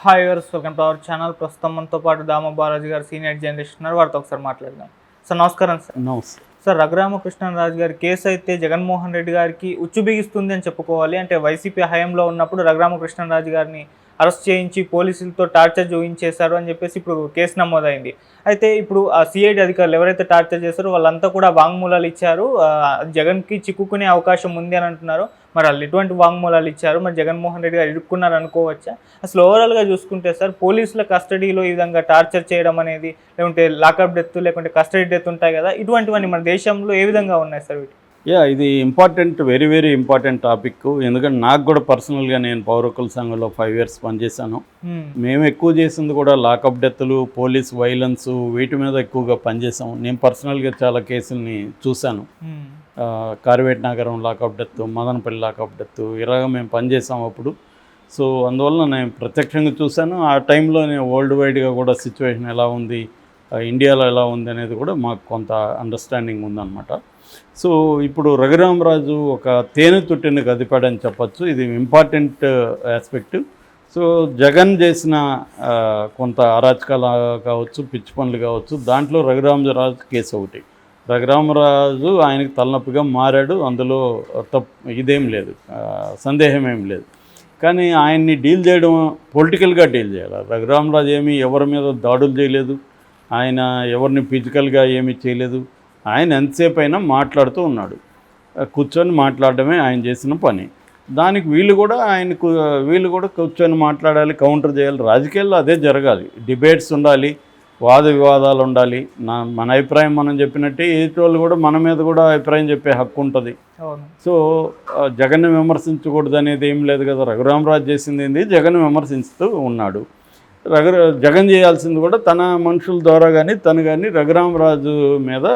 Hi viewers, welcome to our channel. ప్రస్తుతం మనతో పాటు దామ బాలాజీ గారు సీనియర్ జర్నలిస్ట్ ఉన్నారు. వారితో ఒకసారి మాట్లాడదాం. సార్ నమస్కారం. సార్ నమస్తే సార్, రఘురామకృష్ణరాజు గారి కేసు అయితే జగన్మోహన్ రెడ్డి గారికి ఉచ్చు బిగిస్తుంది అని చెప్పుకోవాలి. అంటే వైసీపీ హయాంలో ఉన్నప్పుడు రఘురామకృష్ణరాజు గారిని అరెస్ట్ చేయించి పోలీసులతో టార్చర్ చూపించేశారు అని చెప్పేసి ఇప్పుడు కేసు నమోదైంది. అయితే ఇప్పుడు ఆ సిఐడి అధికారులు ఎవరైతే టార్చర్ చేశారో వాళ్ళంతా కూడా వాంగ్మూలాలు ఇచ్చారు. జగన్కి చిక్కుకునే అవకాశం ఉంది అని అంటున్నారు. మరి వాళ్ళు ఎటువంటి వాంగ్మూలాలు ఇచ్చారు? మరి జగన్మోహన్ రెడ్డి గారు ఇరుక్కున్నారు అనుకోవచ్చా? అసలు ఓవరాల్గా చూసుకుంటే సార్, పోలీసుల కస్టడీలో ఈ విధంగా టార్చర్ చేయడం అనేది, లేకుంటే లాకప్ డెత్, లేకుంటే కస్టడీ డెత్ ఉంటాయి కదా, ఇటువంటివన్నీ మన దేశంలో ఏ విధంగా ఉన్నాయి సార్? వీటి ఇది important, very very important topic. ఎందుకంటే నాకు కూడా పర్సనల్గా నేను పౌర హక్కుల సంఘంలో 5 years పనిచేశాను. మేము ఎక్కువ చేసింది కూడా లాకప్ డెత్లు, పోలీస్ వైలెన్స్, వీటి మీద ఎక్కువగా పనిచేసాము. నేను పర్సనల్గా చాలా కేసుల్ని చూశాను. కార్వేట్ నగరం lockup death, Madanapalle lockup death, ఇలాగ మేము పనిచేసాము అప్పుడు. సో అందువల్ల నేను ప్రత్యక్షంగా చూశాను. ఆ టైంలో నేను వరల్డ్ వైడ్గా కూడా సిచ్యువేషన్ ఎలా ఉంది, ఇండియాలో ఎలా ఉంది అనేది కూడా మాకు కొంత అండర్స్టాండింగ్ ఉందన్నమాట. సో ఇప్పుడు రఘురామరాజు ఒక తేనె తుట్టిని కదిపాడని చెప్పచ్చు. ఇది ఇంపార్టెంట్ ఆస్పెక్ట్. సో జగన్ చేసిన కొంత అరాచకాలు కావచ్చు, పిచ్చి పనులు కావచ్చు, దాంట్లో రఘురామరాజు కేసు ఒకటి. రఘురామరాజు ఆయనకు తలనొప్పిగా మారాడు, అందులో ఇదేం లేదు, సందేహం ఏం లేదు. కానీ ఆయన్ని డీల్ చేయడం పొలిటికల్గా డీల్ చేయాలి. రఘురామరాజు ఏమీ ఎవరి మీద దాడులు చేయలేదు, ఆయన ఎవరిని ఫిజికల్గా ఏమీ చేయలేదు. ఆయన ఎంతసేపు అయినా మాట్లాడుతూ ఉన్నాడు. కూర్చొని మాట్లాడడమే ఆయన చేసిన పని. దానికి వీళ్ళు కూడా కూర్చొని మాట్లాడాలి, కౌంటర్ చేయాలి. రాజకీయాల్లో అదే జరగాలి. డిబేట్స్ ఉండాలి, వాద వివాదాలు ఉండాలి. మన అభిప్రాయం మనం చెప్పినట్టే వాళ్ళు కూడా మన మీద కూడా అభిప్రాయం చెప్పే హక్కు ఉంటుంది. సో జగన్ని విమర్శించకూడదు అనేది ఏం లేదు కదా. రఘురామరాజు చేసింది ఏంది, జగన్ విమర్శిస్తూ ఉన్నాడు. జగన్ చేయాల్సింది కూడా తన మనుషుల ద్వారా కానీ రఘురామరాజు మీద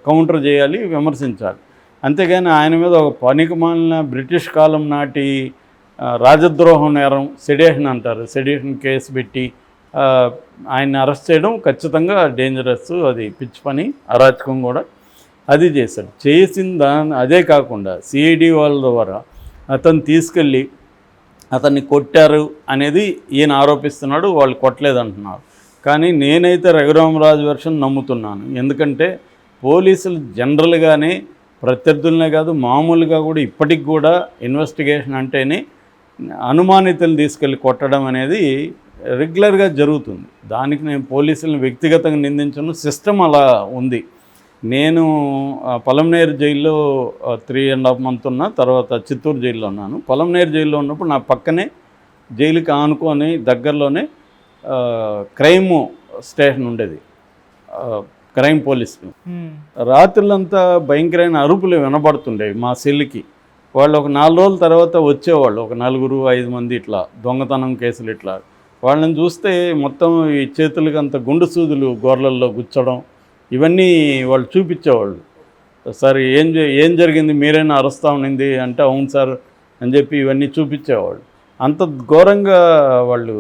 కౌంటర్ చేయాలి, విమర్శించాలి. అంతేగాని ఆయన మీద ఒక పనికిమాలిన బ్రిటిష్ కాలం నాటి రాజద్రోహం నేరం, సెడిషన్ అంటారు, సెడిషన్ కేసు పెట్టి ఆయన్ని అరెస్ట్ చేయడం ఖచ్చితంగా డేంజరస్. అది పిచ్చి పని, అరాచకం కూడా. అది చేశాడు. అదే కాకుండా సిఐడి వాళ్ళ ద్వారా అతను తీసుకెళ్ళి అతన్ని కొట్టారు అనేది ఈయన ఆరోపిస్తున్నాడు. వాళ్ళు కొట్టలేదంటున్నారు. కానీ నేనైతే రఘురామరాజు వెర్షన్ నమ్ముతున్నాను. ఎందుకంటే పోలీసులు జనరల్గానే ప్రత్యర్థులనే కాదు, మామూలుగా కూడా ఇప్పటికి కూడా ఇన్వెస్టిగేషన్ అంటేనే అనుమానితులు తీసుకెళ్ళి కొట్టడం అనేది రెగ్యులర్గా జరుగుతుంది. దానికి నేను పోలీసులను వ్యక్తిగతంగా నిందించను. సిస్టమ్ అలా ఉంది. నేను పలమనేరు జైల్లో 3.5 months ఉన్నా, తర్వాత చిత్తూరు జైల్లో ఉన్నాను. పలమనేరు జైల్లో ఉన్నప్పుడు నా పక్కనే జైలుకి ఆనుకొని దగ్గరలోనే క్రైమ్ స్టేషన్ ఉండేది, క్రైమ్ పోలీస్. రాత్రులంతా భయంకరమైన అరుపులు వినబడుతుండేవి మా సెల్లుకి. వాళ్ళు ఒక 4 రోజుల తర్వాత వచ్చేవాళ్ళు, ఒక 4-5 మంది ఇట్లా దొంగతనం కేసులు. ఇట్లా వాళ్ళని చూస్తే మొత్తం ఈ చేతులకి అంత గుండు సూదులు గోర్లల్లో గుచ్చడం, ఇవన్నీ వాళ్ళు చూపించేవాళ్ళు. సార్ ఏం జరిగింది, మీరైనా అరుస్తూ ఉండింది అంటే అవును సార్ అని చెప్పి ఇవన్నీ చూపించేవాళ్ళు. అంత ఘోరంగా వాళ్ళు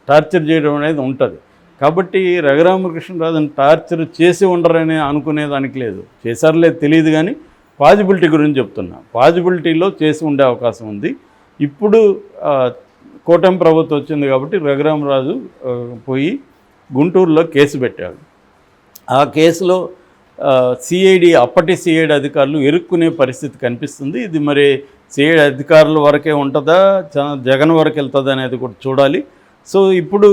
టార్చర్ చేయడం అనేది ఉంటుంది. కాబట్టి రఘురామకృష్ణరాజుని టార్చర్ చేసి ఉండరని అనుకునేదానికి లేదు. చేశారో లేదు తెలియదు, కానీ పాజిబిలిటీ గురించి చెప్తున్నా. పాజిబిలిటీలో చేసి ఉండే అవకాశం ఉంది. ఇప్పుడు కూటమి ప్రభుత్వం వచ్చింది కాబట్టి రఘురామరాజు పోయి గుంటూరులో కేసు పెట్టాడు. ఆ కేసులో అప్పటి సిఐడి అధికారులు ఇరుక్కునే పరిస్థితి కనిపిస్తుంది. ఇది మరి సిఐడి అధికారుల వరకే ఉంటుందా, జగన్ వరకు వెళ్తుందా అనేది కూడా చూడాలి. సో ఇప్పుడు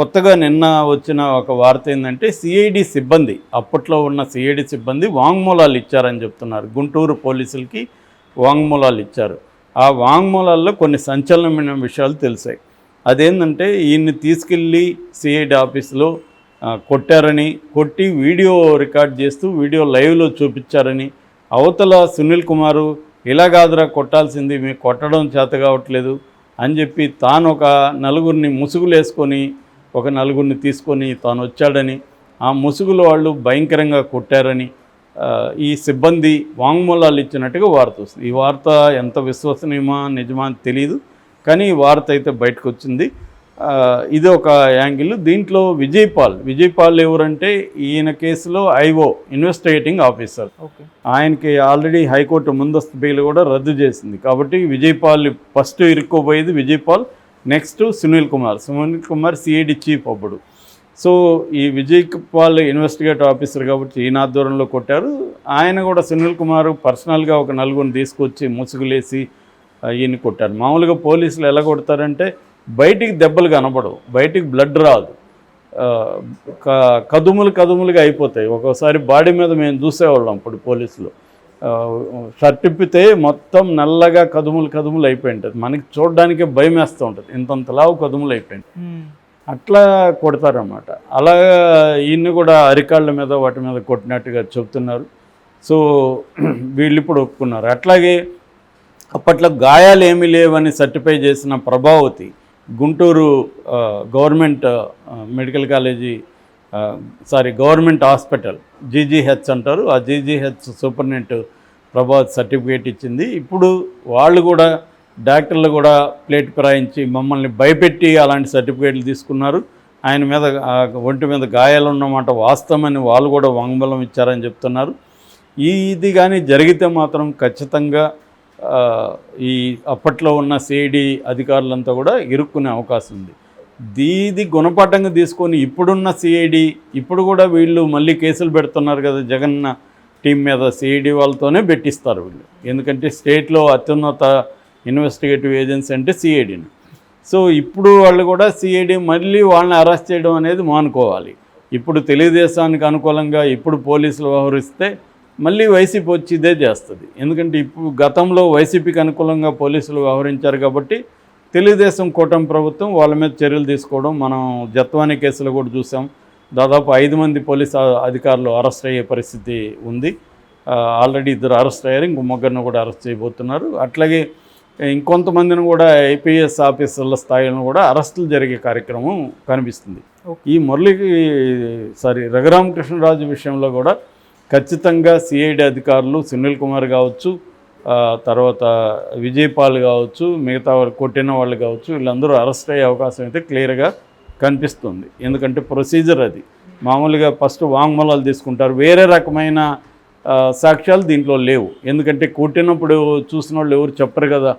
కొత్తగా నిన్న వచ్చిన ఒక వార్త ఏంటంటే సిఐడి సిబ్బంది, అప్పట్లో ఉన్న సిఐడి సిబ్బంది వాంగ్మూలాలు ఇచ్చారని చెప్తున్నారు. గుంటూరు పోలీసులకి వాంగ్మూలాలు ఇచ్చారు. ఆ వాంగ్మూలాల్లో కొన్ని సంచలనమైన విషయాలు తెలిసాయి. అదేంటంటే ఈయన్ని తీసుకెళ్ళి సిఐడి ఆఫీసులో కొట్టారని, కొట్టి వీడియో రికార్డ్ చేస్తూ వీడియో లైవ్లో చూపించారని, అవతల సునీల్ కుమారు ఇలా కాదురా కొట్టాల్సింది, మీకు కొట్టడం చేత కావట్లేదు అని చెప్పి తాను ఒక 4 ముసుగులు వేసుకొని ఒక 4 తీసుకొని తాను వచ్చాడని, ఆ ముసుగులు వాళ్ళు భయంకరంగా కొట్టారని ఈ సిబ్బంది వాంగ్మూలాలు ఇచ్చినట్టుగా వార్త వస్తుంది. ఈ వార్త ఎంత విశ్వసనీయమా నిజమా తెలియదు, కానీ ఈ వార్త అయితే బయటకు వచ్చింది. ఇది ఒక యాంగిల్. దీంట్లో విజయపాల్ ఎవరంటే ఈయన కేసులో ఐఓ, ఇన్వెస్టిగేటింగ్ ఆఫీసర్. ఆయనకి ఆల్రెడీ హైకోర్టు ముందస్తు బెయిల్ కూడా రద్దు చేసింది. కాబట్టి విజయపాల్ ఫస్ట్ ఇరుక్కోబోయేది Vijayapal. Next Sunil Kumar CID chief అప్పుడు. సో ఈ విజయ్ పాల్ ఇన్వెస్టిగేటివ్ ఆఫీసర్ కాబట్టి ఈయన ఆధ్వర్యంలో కొట్టారు. ఆయన కూడా సునీల్ కుమార్ పర్సనల్గా ఒక నలుగురిని తీసుకొచ్చి ముసుగులేసి ఈయన కొట్టారు. మామూలుగా పోలీసులు ఎలా కొడతారంటే బయటికి దెబ్బలు కనపడవు, బయటికి బ్లడ్ రాదు, కదుములుగా అయిపోతాయి. ఒక్కోసారి బాడీ మీద మేము చూసేవాళ్ళం అప్పుడు పోలీసులు, షర్ట్ ఇప్పితే మొత్తం నల్లగా కదుములు అయిపోయి ఉంటుంది, మనకి చూడడానికే భయం వేస్తూ ఉంటుంది, ఇంతంతలావు కదుములు అయిపోయింది, అట్లా కొడతారన్నమాట. అలా ఈయన్ని కూడా అరికాళ్ళ మీద వాటి మీద కొట్టినట్టుగా చెప్తున్నారు. సో వీళ్ళు ఇప్పుడు ఒప్పుకున్నారు. అట్లాగే అప్పట్లో గాయాలు ఏమీ లేవని సర్టిఫై చేసిన Prabhavati Guntur government medical college government hospital GGH అంటారు, ఆ జీజీహెచ్ సూపరింటెండెంట్ ప్రభావతి సర్టిఫికేట్ ఇచ్చింది. ఇప్పుడు వాళ్ళు కూడా డాక్టర్లు కూడా ప్లేట్ ఫిరాయించి మమ్మల్ని భయపెట్టి అలాంటి సర్టిఫికేట్లు తీసుకున్నారు. ఆయన మీద ఒంటి మీద గాయాలు ఉన్నమాట వాస్తవమని వాళ్ళు కూడా వాంగ్మూలం ఇచ్చారని చెప్తున్నారు. ఇది కానీ జరిగితే మాత్రం ఖచ్చితంగా ఈ అప్పట్లో ఉన్న సిఐడి అధికారులంతా కూడా ఇరుక్కునే అవకాశం ఉంది. ఇది గుణపాఠంగా తీసుకొని ఇప్పుడున్న సిఐడి ఇప్పుడు కూడా వీళ్ళు మళ్ళీ కేసులు పెడుతున్నారు కదా జగన్న టీం మీద, సిఐడి వాళ్ళతోనే పెట్టిస్తారు వీళ్ళు. ఎందుకంటే స్టేట్లో అత్యున్నత ఇన్వెస్టిగేటివ్ ఏజెన్సీ అంటే సిఐడిని. సో ఇప్పుడు వాళ్ళు కూడా సిఐడి మళ్ళీ వాళ్ళని అరెస్ట్ చేయడం అనేది మానుకోవాలి. ఇప్పుడు తెలుగుదేశానికి అనుకూలంగా ఇప్పుడు పోలీసులు వ్యవహరిస్తే మళ్ళీ వైసీపీ వచ్చి ఇదే చేస్తుంది. ఎందుకంటే ఇప్పుడు గతంలో వైసీపీకి అనుకూలంగా పోలీసులు వ్యవహరించారు కాబట్టి తెలుగుదేశం కూటమి ప్రభుత్వం వాళ్ళ మీద చర్యలు తీసుకోవడం మనం జత్వానీ కేసులో కూడా చూసాం. దాదాపు 5 మంది పోలీసు అధికారులు అరెస్ట్ అయ్యే పరిస్థితి ఉంది. ఆల్రెడీ 2 అరెస్ట్ అయ్యారు, ఇంకో 3 కూడా అరెస్ట్ చేయబోతున్నారు. అట్లాగే ఇంకొంతమందిని కూడా ఐపీఎస్ ఆఫీసర్ల స్థాయిలో కూడా అరెస్టులు జరిగే కార్యక్రమం కనిపిస్తుంది. ఈ రఘురామకృష్ణరాజు విషయంలో కూడా ఖచ్చితంగా సిఐడి అధికారులు సునీల్ కుమార్ కావచ్చు, తర్వాత విజయ్ పాల్ కావచ్చు, మిగతా వాళ్ళు కొట్టిన వాళ్ళు కావచ్చు, వీళ్ళందరూ అరెస్ట్ అయ్యే అవకాశం అయితే క్లియర్గా కనిపిస్తుంది. ఎందుకంటే ప్రొసీజర్ అది మామూలుగా ఫస్ట్ వాంగ్మూలాలు తీసుకుంటారు, వేరే రకమైన సాక్ష్యాలు దీంట్లో లేవు. ఎందుకంటే కొట్టినప్పుడు చూసిన వాళ్ళు ఎవరు చెప్పరు కదా,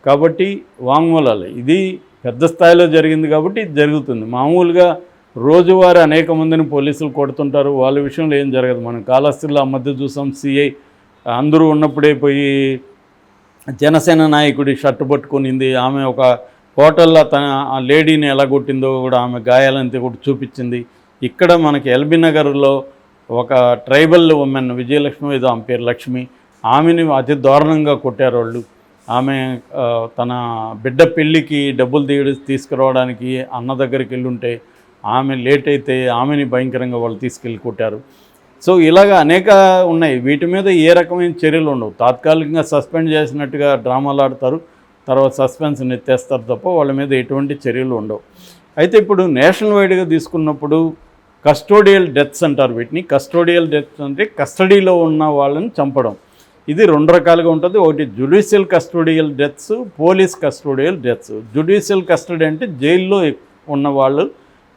కాబట్టి వాంగ్మూలాలు ఇది పెద్ద స్థాయిలో జరిగింది కాబట్టి ఇది జరుగుతుంది. మామూలుగా రోజువారీ అనేక మందిని పోలీసులు కొడుతుంటారు, వాళ్ళ విషయంలో ఏం జరగదు. మనం కాళహస్తిలో ఆ మధ్య చూసాం, సిఐ అందరూ ఉన్నప్పుడే పోయి జనసేన నాయకుడి షర్ట్ పట్టుకునింది, ఆమె ఒక హోటల్లో ఆ లేడీని ఎలా కొట్టిందో కూడా ఆమె గాయాలంతా కూడా చూపించింది. ఇక్కడ మనకి ఎల్బీ నగర్లో ఒక ట్రైబల్ ఉమెన్ విజయలక్ష్మి ఏదో ఆమె పేరు లక్ష్మి, ఆమెని అతి దారుణంగా కొట్టారు వాళ్ళు. ఆమె తన బిడ్డ పెళ్ళికి డబ్బులు తీసుకురావడానికి అన్న దగ్గరికి వెళ్ళుంటే ఆమె లేట్ అయితే ఆమెని భయంకరంగా వాళ్ళు తీసుకెళ్ళి కొట్టారు. సో ఇలాగ అనేక ఉన్నాయి. వీటి మీద ఏ రకమైన చర్యలు ఉండవు. తాత్కాలికంగా సస్పెండ్ చేసినట్టుగా డ్రామాలు ఆడతారు, తర్వాత సస్పెన్షన్ ఎత్తేస్తారు తప్ప వాళ్ళ మీద ఎటువంటి చర్యలు ఉండవు. అయితే ఇప్పుడు నేషనల్ వైడ్గా తీసుకున్నప్పుడు కస్టోడియల్ డెత్స్ అంటారు వీటిని. కస్టోడియల్ డెత్స్ అంటే కస్టడీలో ఉన్న వాళ్ళని చంపడం. ఇది 2 రకాలుగా ఉంటుంది. ఒకటి judicial custodial deaths, police custodial deaths. Judicial custody అంటే జైల్లో ఉన్న వాళ్ళు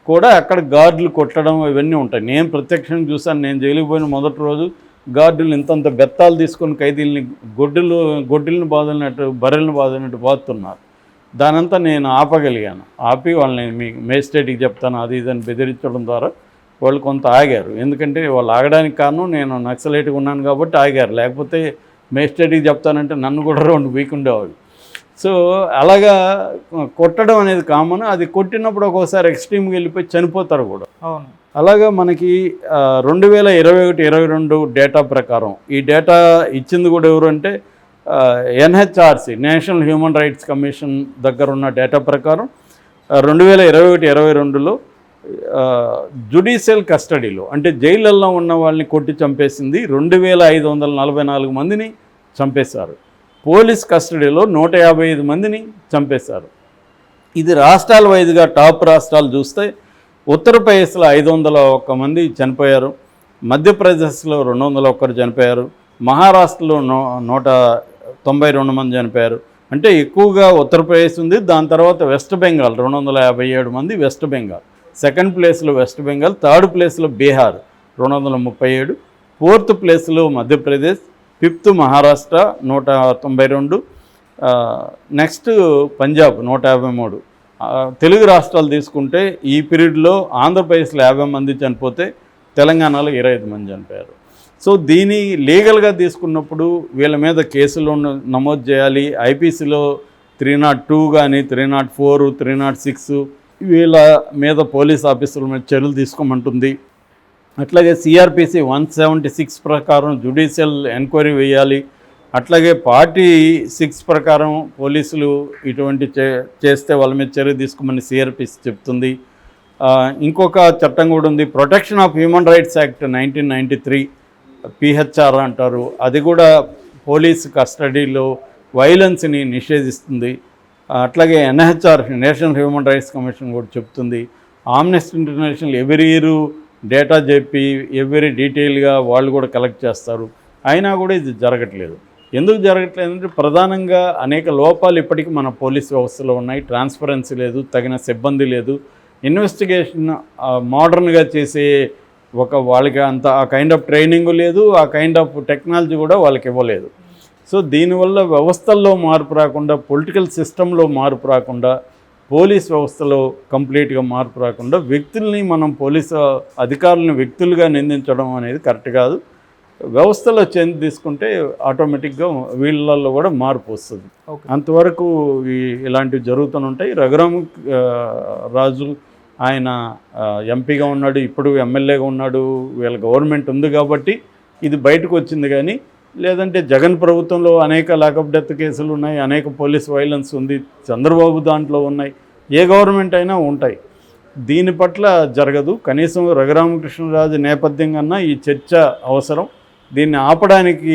కూడా అక్కడ గార్డులు కొట్టడం ఇవన్నీ ఉంటాయి. నేను ప్రత్యక్షంగా చూసాను. నేను జైలుకి పోయిన మొదటి రోజు గార్డులు ఇంతంత బెత్తాలు తీసుకొని ఖైదీల్ని గొడ్డుల్ని బాదినట్టు బర్రెల్ని బాదినట్టు బాదుతున్నారు. దానంతా నేను ఆపగలిగాను. ఆపి వాళ్ళని మీ మేజిస్ట్రేట్కి చెప్తాను అది ఇదని బెదిరించడం ద్వారా వాళ్ళు కొంత ఆగారు. ఎందుకంటే వాళ్ళు ఆగడానికి కారణం నేను నక్సలైట్గా ఉన్నాను కాబట్టి ఆగారు. లేకపోతే మేజిస్ట్రేట్కి చెప్తానంటే నన్ను కూడా 2 వీక్ ఉండేవాళ్ళు. సో అలాగా కొట్టడం అనేది కామన్. అది కొట్టినప్పుడు ఒక్కోసారి ఎక్స్ట్రీమ్గా వెళ్ళిపోయి చనిపోతారు కూడా. అవును. అలాగా మనకి 2021-22 డేటా ప్రకారం, ఈ డేటా ఇచ్చింది కూడా ఎవరు అంటే NHRC national human rights commission దగ్గర ఉన్న డేటా ప్రకారం 2021-22లో జ్యుడిషియల్ కస్టడీలో అంటే జైళ్ళల్లో ఉన్న వాళ్ళని కొట్టి చంపేసింది 2544 మందిని చంపేశారు. పోలీస్ కస్టడీలో 155 మందిని చంపేశారు. ఇది రాష్ట్రాల వైజ్గా టాప్ రాష్ట్రాలు చూస్తే ఉత్తరప్రదేశ్లో 501 మంది చనిపోయారు, మధ్యప్రదేశ్లో 201 చనిపోయారు, మహారాష్ట్రలో 192 మంది చనిపోయారు. అంటే ఎక్కువగా ఉత్తరప్రదేశ్ ఉంది. దాని తర్వాత వెస్ట్ బెంగాల్ 257 మంది, వెస్ట్ బెంగాల్ సెకండ్ ప్లేస్లో వెస్ట్ బెంగాల్, థర్డ్ ప్లేస్లో బీహార్ 237, ఫోర్త్ ప్లేస్లో మధ్యప్రదేశ్, ఫిఫ్త్ మహారాష్ట్ర 192, నెక్స్ట్ పంజాబ్ 153, తెలుగు రాష్ట్రాలు తీసుకుంటే ఈ పీరియడ్లో ఆంధ్రప్రదేశ్లో 50 మంది చనిపోతే తెలంగాణలో 25 మంది చనిపోయారు. సో దీని లీగల్గా తీసుకున్నప్పుడు వీళ్ళ మీద కేసులు నమోదు చేయాలి. ఐపీసీలో 302 కానీ 304, 306 వీళ్ళ మీద పోలీస్ ఆఫీసర్ల మీద చర్యలు తీసుకోమంటుంది. అట్లాగే సిఆర్పిసి 176 ప్రకారం జ్యుడిషియల్ ఎంక్వైరీ వేయాలి. అట్లాగే 46 ప్రకారం పోలీసులు ఇటువంటి చేస్తే వాళ్ళ మీద చర్య తీసుకోమని సిఆర్పిసి చెప్తుంది. ఇంకొక చట్టం కూడా ఉంది, protection of human rights act 1993 PHR అంటారు. అది కూడా పోలీస్ కస్టడీలో వైలెన్స్ని నిషేధిస్తుంది. అట్లాగే NHR national human rights commission కూడా చెప్తుంది. Amnesty international every year data చెప్పి ఎవ్రీ డీటెయిల్గా వాళ్ళు కూడా కలెక్ట్ చేస్తారు. అయినా కూడా ఇది జరగట్లేదు. ఎందుకు జరగట్లేదంటే ప్రధానంగా అనేక లోపాలు ఇప్పటికీ మన పోలీస్ వ్యవస్థలో ఉన్నాయి. ట్రాన్స్పరెన్సీ లేదు, తగిన సిబ్బంది లేదు, ఇన్వెస్టిగేషన్ మోడర్న్గా చేసే వాళ్ళకి అంత ఆ కైండ్ ఆఫ్ ట్రైనింగ్ లేదు, ఆ కైండ్ ఆఫ్ టెక్నాలజీ కూడా వాళ్ళకి ఇవ్వలేదు. సో దీనివల్ల వ్యవస్థల్లో మార్పు రాకుండా, పొలిటికల్ సిస్టంలో మార్పు రాకుండా, పోలీస్ వ్యవస్థలో కంప్లీట్గా మార్పు రాకుండా వ్యక్తుల్ని మనం పోలీసు అధికారులను వ్యక్తులుగా నిందించడం అనేది కరెక్ట్ కాదు. వ్యవస్థలో చేంజ్ తీసుకుంటే ఆటోమేటిక్గా వీళ్ళల్లో కూడా మార్పు వస్తుంది. అంతవరకు ఇలాంటివి జరుగుతూనే ఉంటాయి. రఘురామ రాజు ఆయన ఎంపీగా ఉన్నాడు, ఇప్పుడు ఎమ్మెల్యేగా ఉన్నాడు, వీళ్ళ గవర్నమెంట్ ఉంది కాబట్టి ఇది బయటకు వచ్చింది. కానీ లేదంటే జగన్ ప్రభుత్వంలో అనేక లాకప్ డెత్ కేసులు ఉన్నాయి, అనేక పోలీస్ వైలెన్స్ ఉంది, చంద్రబాబు దాంట్లో ఉన్నాయి, ఏ గవర్నమెంట్ అయినా ఉంటాయి. దీని పట్ల జరగదు. కనీసం రఘురామకృష్ణరాజు నేపథ్యం కన్నా ఈ చర్చ అవసరం. దీన్ని ఆపడానికి